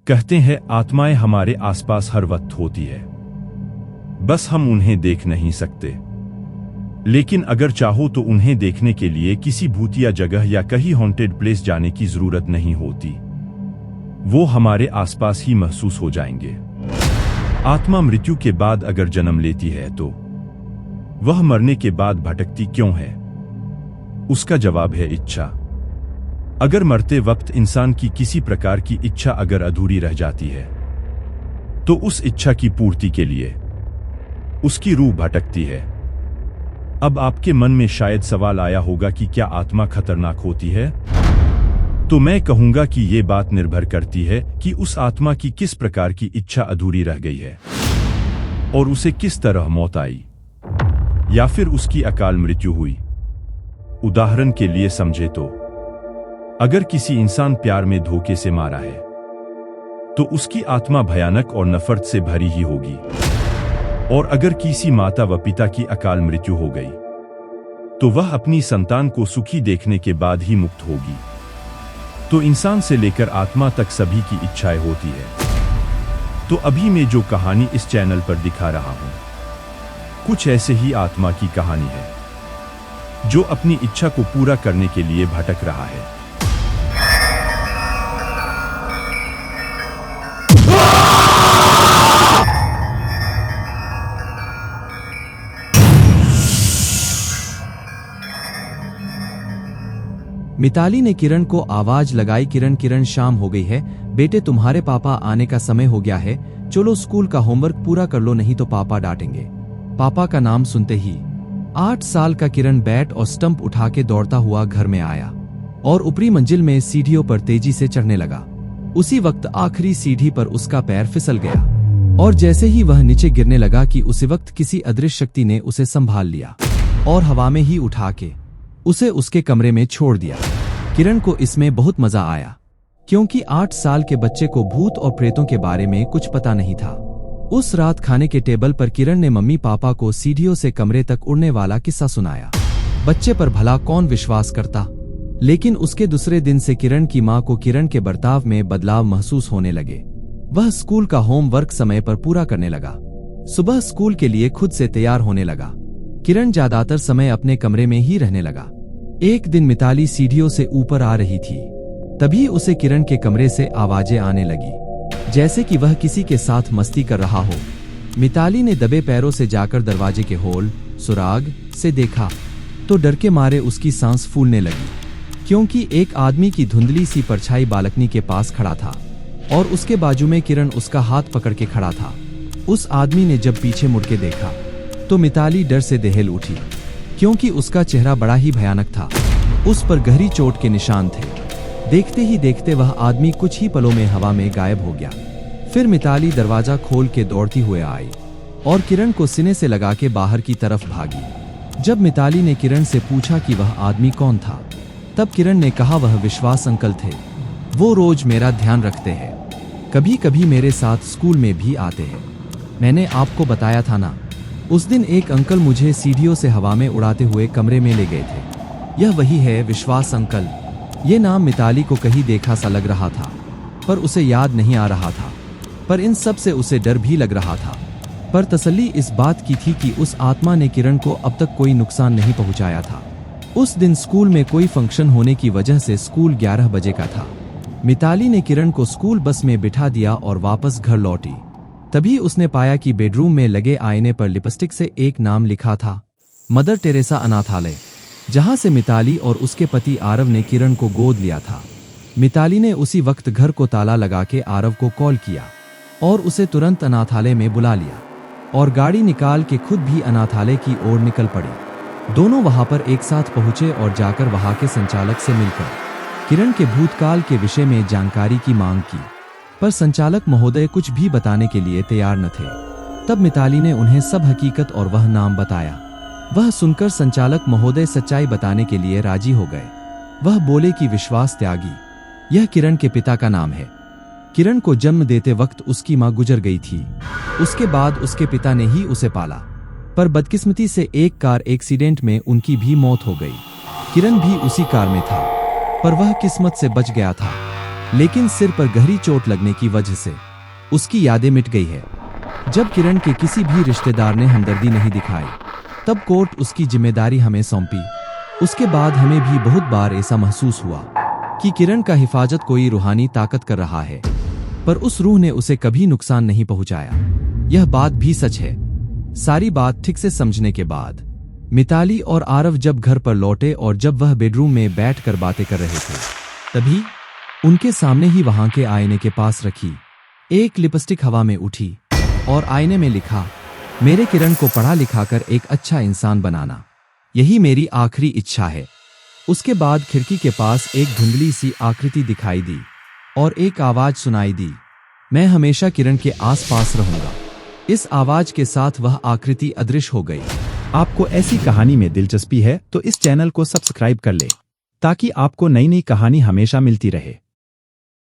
कहते हैं आत्माएं हमारे आसपास हर वक्त होती है, बस हम उन्हें देख नहीं सकते। लेकिन अगर चाहो तो उन्हें देखने के लिए किसी भूतिया जगह या कहीं हॉन्टेड प्लेस जाने की जरूरत नहीं होती। वो हमारे आसपास ही महसूस हो जाएंगे। आत्मा मृत्यु के बाद अगर जन्म लेती है तो वह मरने के बाद भटकती क्यों है? उसका जवाब है इच्छा। अगर मरते वक्त इंसान की किसी प्रकार की इच्छा अगर अधूरी रह जाती है तो उस इच्छा की पूर्ति के लिए उसकी रूह भटकती है। अब आपके मन में शायद सवाल आया होगा कि क्या आत्मा खतरनाक होती है? तो मैं कहूंगा कि यह बात निर्भर करती है कि उस आत्मा की किस प्रकार की इच्छा अधूरी रह गई है और उसे किस तरह मौत आई या फिर उसकी अकाल मृत्यु हुई। उदाहरण के लिए समझे तो अगर किसी इंसान प्यार में धोखे से मारा है तो उसकी आत्मा भयानक और नफरत से भरी ही होगी। और अगर किसी माता व पिता की अकाल मृत्यु हो गई तो वह अपनी संतान को सुखी देखने के बाद ही मुक्त होगी। तो इंसान से लेकर आत्मा तक सभी की इच्छाएं होती है। तो अभी मैं जो कहानी इस चैनल पर दिखा रहा हूं कुछ ऐसे ही आत्मा की कहानी है जो अपनी इच्छा को पूरा करने के लिए भटक रहा है। मिताली ने किरण को आवाज लगाई, किरण शाम हो गई है, बेटे तुम्हारे पापा आने का समय हो गया है, चलो स्कूल का होमवर्क पूरा कर लो नहीं तो पापा डांटेंगे। पापा का नाम सुनते ही 8 साल का किरण बैट और स्टंप उठा के दौड़ता हुआ घर में आया और ऊपरी मंजिल में सीढ़ियों पर तेजी से चढ़ने लगा। उसी वक्त आखिरी सीढ़ी पर उसका पैर फिसल गया और जैसे ही वह नीचे गिरने लगा कि उसी वक्त किसी अदृश्य शक्ति ने उसे संभाल लिया और हवा में ही उठा के उसे उसके कमरे में छोड़ दिया। किरण को इसमें बहुत मजा आया क्योंकि 8 साल के बच्चे को भूत और प्रेतों के बारे में कुछ पता नहीं था। उस रात खाने के टेबल पर किरण ने मम्मी पापा को सीढ़ियों से कमरे तक उड़ने वाला किस्सा सुनाया। बच्चे पर भला कौन विश्वास करता, लेकिन उसके दूसरे दिन से किरण की मां को किरण के बर्ताव में बदलाव महसूस होने लगे। वह स्कूल का होमवर्क समय पर पूरा करने लगा, सुबह स्कूल के लिए खुद से तैयार होने लगा। किरण ज्यादातर समय अपने कमरे में ही रहने लगा। एक दिन मिताली सीढ़ियों से ऊपर आ रही थी, तभी उसे किरण के कमरे से आवाजें आने लगी जैसे कि वह किसी के साथ मस्ती कर रहा हो। मिताली ने दबे पैरों से जाकर दरवाजे के होल सुराग से देखा तो डर के मारे उसकी सांस फूलने लगी क्योंकि एक आदमी की धुंधली सी परछाई बालकनी के पास खड़ा था और उसके बाजू में किरण उसका हाथ पकड़ के खड़ा था। उस आदमी ने जब पीछे मुड़ के देखा तो मिताली डर से दहल उठी क्योंकि उसका चेहरा बड़ा ही भयानक था। उस पर गहरी चोट के निशान थे। देखते ही देखते वह आदमी कुछ ही पलों में हवा में गायब हो गया। फिर मिताली दरवाजा खोल के दौड़ती हुए आई और किरण को सीने से लगा के बाहर की तरफ भागी। जब मिताली ने किरण से पूछा कि वह आदमी कौन था, तब किरण ने कहा वह विश्वास अंकल थे। वो रोज मेरा ध्यान रखते हैं, कभी कभी मेरे साथ स्कूल में भी आते हैं। मैंने आपको बताया था ना, उस दिन एक अंकल मुझे सीढ़ियों से हवा में उड़ाते हुए कमरे में ले गए थे। यह वही है विश्वास अंकल। ये नाम मिताली को कहीं देखा सा लग रहा था पर उसे याद नहीं आ रहा था, पर इन सब से उसे डर भी लग रहा था। पर तसल्ली इस बात की थी कि उस आत्मा ने किरण को अब तक कोई नुकसान नहीं पहुंचाया था। उस दिन स्कूल में कोई फंक्शन होने की वजह से स्कूल 11 बजे का था। मिताली ने किरण को स्कूल बस में बिठा दिया और वापस घर लौटी। तभी उसने पाया कि बेडरूम में लगे आईने पर लिपस्टिक से एक नाम लिखा था, मदर टेरेसा अनाथालय, जहां से मिताली और उसके पति आरव ने किरण को गोद लिया था। मिताली ने उसी वक्त घर को ताला लगा के आरव को कॉल किया और उसे तुरंत अनाथालय में बुला लिया और गाड़ी निकाल के खुद भी अनाथालय की ओर निकल पड़ी। दोनों वहां पर एक साथ पहुंचे और जाकर वहां के संचालक से मिलकर किरण के भूतकाल के विषय में जानकारी की मांग की, पर संचालक महोदय कुछ भी बताने के लिए तैयार न थे। तब मिताली ने उन्हें सब हकीकत और वह नाम बताया। वह सुनकर संचालक महोदय सच्चाई बताने के लिए राजी हो गए। वह बोले कि विश्वास त्यागी, यह किरण के पिता का नाम है। किरण को जन्म देते वक्त उसकी मां गुजर गई थी। उसके बाद उसके पिता ने ही उसे पाला, पर बदकिस्मती से एक कार एक्सीडेंट में उनकी भी मौत हो गई। किरण भी उसी कार में था, पर वह किस्मत से बच गया था। लेकिन सिर पर गहरी चोट लगने की वजह से उसकी यादें मिट गई है। जब किरण के किसी भी रिश्तेदार ने हमदर्दी नहीं दिखाई, तब कोर्ट उसकी जिम्मेदारी हमें सौंपी। उसके बाद हमें भी बहुत बार ऐसा महसूस हुआ कि किरण का हिफाजत कोई रूहानी ताकत कर रहा है, पर उस रूह ने उसे कभी नुकसान नहीं पहुंचाया। यह बात भी सच है। सारी बात ठीक से समझने के बाद मिताली और आरव जब घर पर लौटे और जब वह बेडरूम में बैठकर बातें कर रहे थे, तभी उनके सामने ही वहां के आईने के पास रखी एक लिपस्टिक हवा में उठी और आईने में लिखा, मेरे किरण को पढ़ा लिखाकर एक अच्छा इंसान बनाना, यही मेरी आखिरी इच्छा है। उसके बाद खिड़की के पास एक धुंधली सी आकृति दिखाई दी और एक आवाज सुनाई दी, मैं हमेशा किरण के आसपास रहूंगा। इस आवाज के साथ वह आकृति अदृश्य हो गई। आपको ऐसी कहानी में दिलचस्पी है तो इस चैनल को सब्सक्राइब कर ले, ताकि आपको नई नई कहानी हमेशा मिलती रहे।